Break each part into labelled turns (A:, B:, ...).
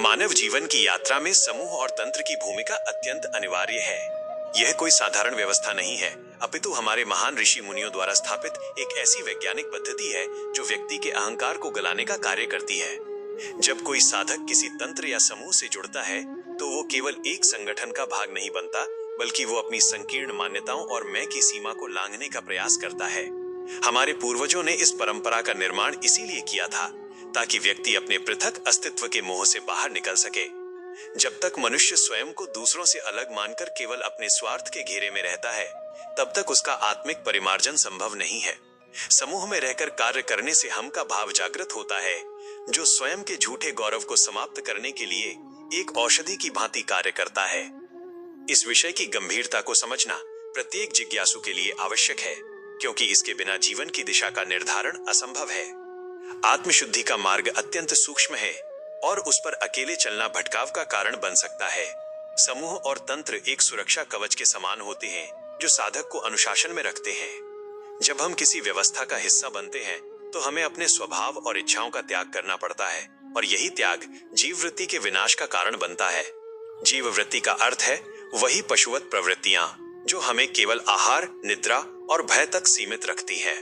A: मानव जीवन की यात्रा में समूह और तंत्र की भूमिका अत्यंत अनिवार्य है। यह कोई साधारण व्यवस्था नहीं है, अपितु हमारे महान ऋषि मुनियों द्वारा स्थापित एक ऐसी वैज्ञानिक पद्धति है जो व्यक्ति के अहंकार को गलाने का कार्य करती है। जब कोई साधक किसी तंत्र या समूह से जुड़ता है तो वो केवल एक संगठन का भाग नहीं बनता, बल्कि वो अपनी संकीर्ण मान्यताओं और मैं की सीमा को लांघने का प्रयास करता है। हमारे पूर्वजों ने इस परंपरा का निर्माण इसीलिए किया था ताकि व्यक्ति अपने पृथक अस्तित्व के मोह से बाहर निकल सके। जब तक मनुष्य स्वयं को दूसरों से अलग मानकर केवल अपने स्वार्थ के घेरे में रहता है, तब तक उसका आत्मिक परिमार्जन संभव नहीं है। समूह में रहकर कार्य करने से हम का भाव जागृत होता है, जो स्वयं के झूठे गौरव को समाप्त करने के लिए एक औषधि की भांति कार्य करता है। इस विषय की गंभीरता को समझना प्रत्येक जिज्ञासु के लिए आवश्यक है, क्योंकि इसके बिना जीवन की दिशा का निर्धारण असंभव है। आत्मशुद्धि का मार्ग अत्यंत सूक्ष्म है और उस पर अकेले चलना भटकाव का कारण बन सकता है। समूह और तंत्र एक सुरक्षा कवच के समान होते हैं जो साधक को अनुशासन में रखते हैं। जब हम किसी व्यवस्था का हिस्सा बनते हैं तो हमें अपने स्वभाव और इच्छाओं का त्याग करना पड़ता है, और यही त्याग जीव वृत्ति के विनाश का कारण बनता है। जीव वृत्ति का अर्थ है वही पशुवत प्रवृत्तियां जो हमें केवल आहार, निद्रा और भय तक सीमित रखती है।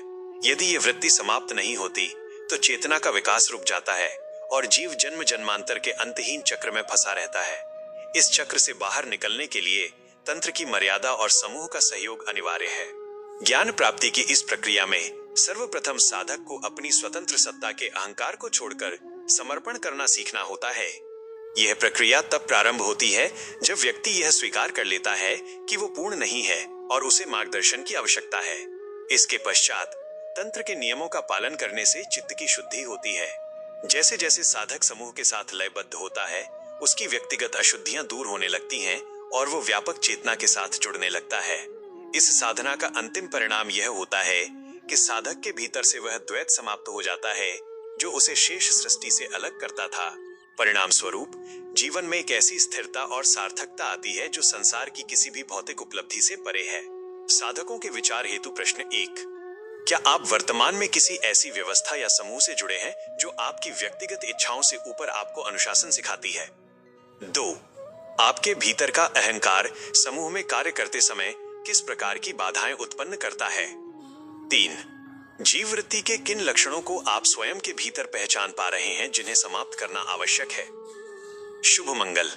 A: यदि ये वृत्ति समाप्त नहीं होती तो चेतना का विकास रुक जाता है और जीव जन्म जन्मांतर के अंतहीन चक्र में फंसा रहता है। इस चक्र से बाहर निकलने के लिए तंत्र की मर्यादा और समूह का सहयोग अनिवार्य है। ज्ञान प्राप्ति की इस प्रक्रिया में सर्वप्रथम साधक को अपनी स्वतंत्र सत्ता के अहंकार को छोड़कर समर्पण करना सीखना होता है। यह प्रक्रिया तब प्रारंभ होती है जब व्यक्ति यह स्वीकार कर लेता है कि वो पूर्ण नहीं है और उसे मार्गदर्शन की आवश्यकता है। इसके पश्चात तंत्र के नियमों का पालन करने से चित्त की शुद्धि होती है। जैसे जैसे साधक समूह के साथ लयबद्ध होता है, उसकी व्यक्तिगत अशुद्धियां दूर होने लगती हैं और वो व्यापक चेतना के साथ जुड़ने लगता है। इस साधना का अंतिम परिणाम यह होता है कि साधक के भीतर से वह द्वैत समाप्त हो जाता है जो उसे शेष सृष्टि से अलग करता था। परिणाम स्वरूप जीवन में एक ऐसी स्थिरता और सार्थकता आती है जो संसार की किसी भी भौतिक उपलब्धि से परे है। साधकों के विचार हेतु प्रश्न 1, क्या आप वर्तमान में किसी ऐसी व्यवस्था या समूह से जुड़े हैं जो आपकी व्यक्तिगत इच्छाओं से ऊपर आपको अनुशासन सिखाती है? 2, आपके भीतर का अहंकार समूह में कार्य करते समय किस प्रकार की बाधाएं उत्पन्न करता है? 3, जीव वृत्ति के किन लक्षणों को आप स्वयं के भीतर पहचान पा रहे हैं जिन्हें समाप्त करना आवश्यक है? शुभ मंगल।